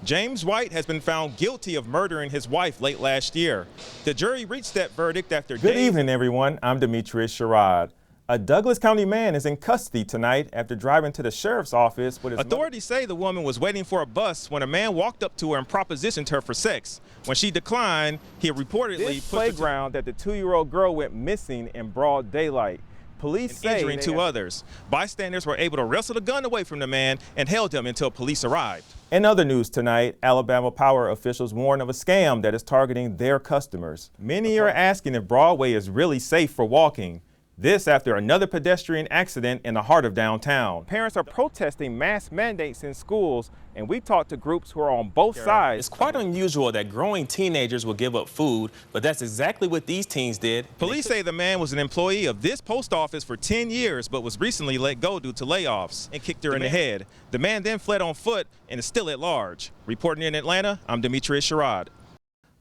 James White has been found guilty of murdering his wife late last year. The jury reached that verdict after days. Good evening, everyone. I'm Demetrius, Sherrod. A Douglas County man is in custody tonight after driving to the sheriff's office with his Authorities say the woman was waiting for a bus when a man walked up to her and propositioned her for sex. When she declined, he reportedly this playground that the 2-year-old girl went missing in broad daylight. Police say injuring two others. Bystanders were able to wrestle the gun away from the man and held him until police arrived. In other news tonight, Alabama Power officials warn of a scam that is targeting their customers. Many are asking if Broadway is really safe for walking. This after another pedestrian accident in the heart of downtown. Parents are protesting mask mandates in schools, and we talked to groups who are on both sides. It's quite unusual that growing teenagers will give up food, but that's exactly what these teens did. Police say the man was an employee of this post office for 10 years, but was recently let go due to layoffs and kicked her in the head. The man then fled on foot and is still at large. Reporting in Atlanta, I'm Demetrius Sherrod.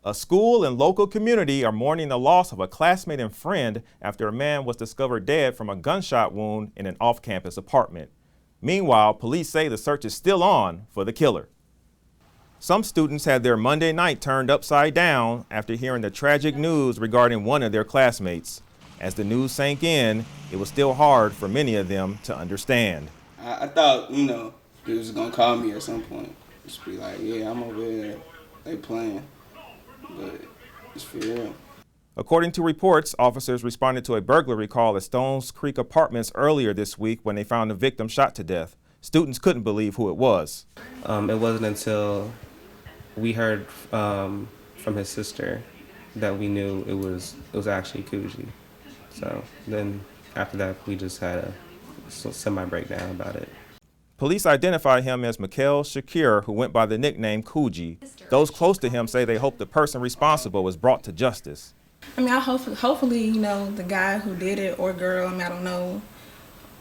A school and local community are mourning the loss of a classmate and friend after a man was discovered dead from a gunshot wound in an off-campus apartment. Meanwhile, police say the search is still on for the killer. Some students had their Monday night turned upside down after hearing the tragic news regarding one of their classmates. As the news sank in, it was still hard for many of them to understand. I thought, he was going to call me at some point. Just be like, yeah, I'm over there. They playing. But it's for real. According to reports, officers responded to a burglary call at Stones Creek Apartments earlier this week when they found the victim shot to death. Students couldn't believe who it was. It wasn't until we heard from his sister that we knew it was actually Coogee. So then after that, we just had a semi-breakdown about it. Police identify him as Mikhail Shakir, who went by the nickname Coogee. Those close to him say they hope the person responsible is brought to justice. I mean, hopefully, the guy who did it or girl, I don't know,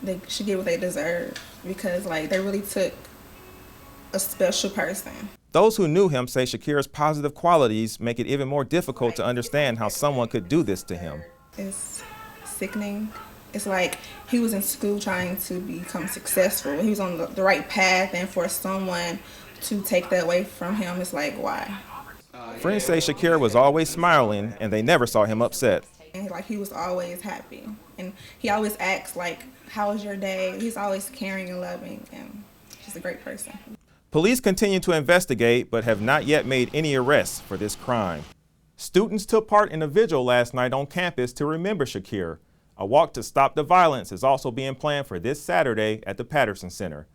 they should get what they deserve because, they really took a special person. Those who knew him say Shakir's positive qualities make it even more difficult to understand how someone could do this to him. It's sickening. It's like he was in school trying to become successful. He was on the right path, and for someone to take that away from him, it's like, why? Friends say Shakir was always smiling, and they never saw him upset. And he was always happy, and he always asks, how was your day? He's always caring and loving, and he's a great person. Police continue to investigate, but have not yet made any arrests for this crime. Students took part in a vigil last night on campus to remember Shakir. A walk to stop the violence is also being planned for this Saturday at the Patterson Center.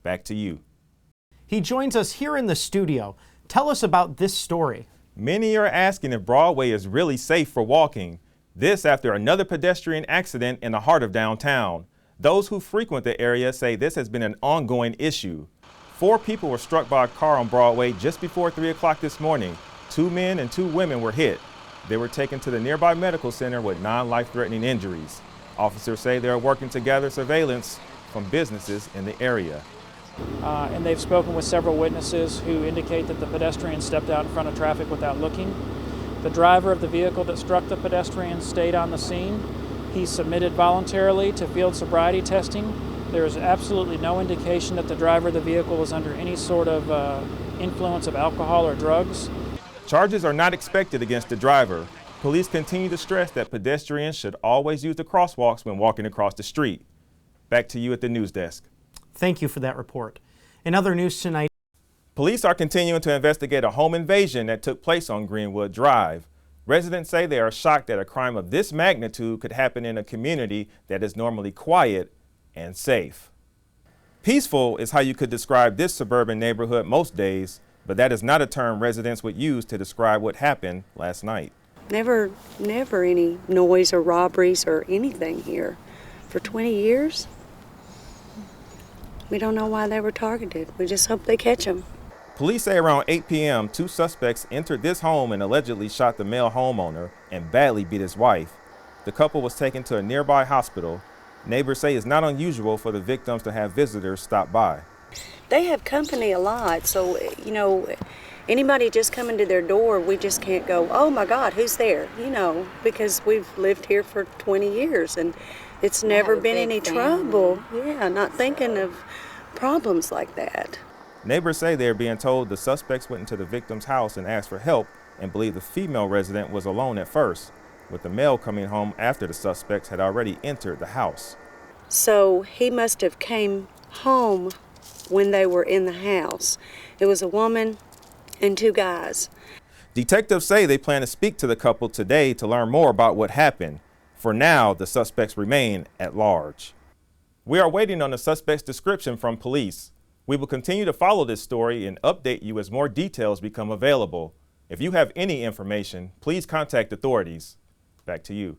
Back to you. He joins us here in the studio. Tell us about this story. Many are asking if Broadway is really safe for walking. This after another pedestrian accident in the heart of downtown. Those who frequent the area say this has been an ongoing issue. 4 people were struck by a car on Broadway just before 3 o'clock this morning. 2 men and 2 women were hit. They were taken to the nearby medical center with non-life-threatening injuries. Officers say they are working to gather surveillance from businesses in the area. And they've spoken with several witnesses who indicate that the pedestrian stepped out in front of traffic without looking. The driver of the vehicle that struck the pedestrian stayed on the scene. He submitted voluntarily to field sobriety testing. There is absolutely no indication that the driver of the vehicle was under any sort of influence of alcohol or drugs. Charges are not expected against the driver. Police continue to stress that pedestrians should always use the crosswalks when walking across the street. Back to you at the news desk. Thank you for that report. In other news tonight, police are continuing to investigate a home invasion that took place on Greenwood Drive. Residents say they are shocked that a crime of this magnitude could happen in a community that is normally quiet and safe. Peaceful is how you could describe this suburban neighborhood most days, but that is not a term residents would use to describe what happened last night. Never any noise or robberies or anything here. For 20 years, we don't know why they were targeted. We just hope they catch them. Police say around 8 p.m., 2 suspects entered this home and allegedly shot the male homeowner and badly beat his wife. The couple was taken to a nearby hospital. Neighbors say it's not unusual for the victims to have visitors stop by. They have company a lot, so, anybody just coming to their door, we just can't go, oh my God, who's there? Because we've lived here for 20 years and it's never been any trouble. Yeah, not thinking of problems like that. Neighbors say they are being told the suspects went into the victim's house and asked for help and believe the female resident was alone at first, with the male coming home after the suspects had already entered the house. So he must have came home when they were in the house. It was a woman and 2 guys. Detectives say they plan to speak to the couple today to learn more about what happened. For now, the suspects remain at large. We are waiting on the suspect's description from police. We will continue to follow this story and update you as more details become available. If you have any information, please contact authorities. Back to you.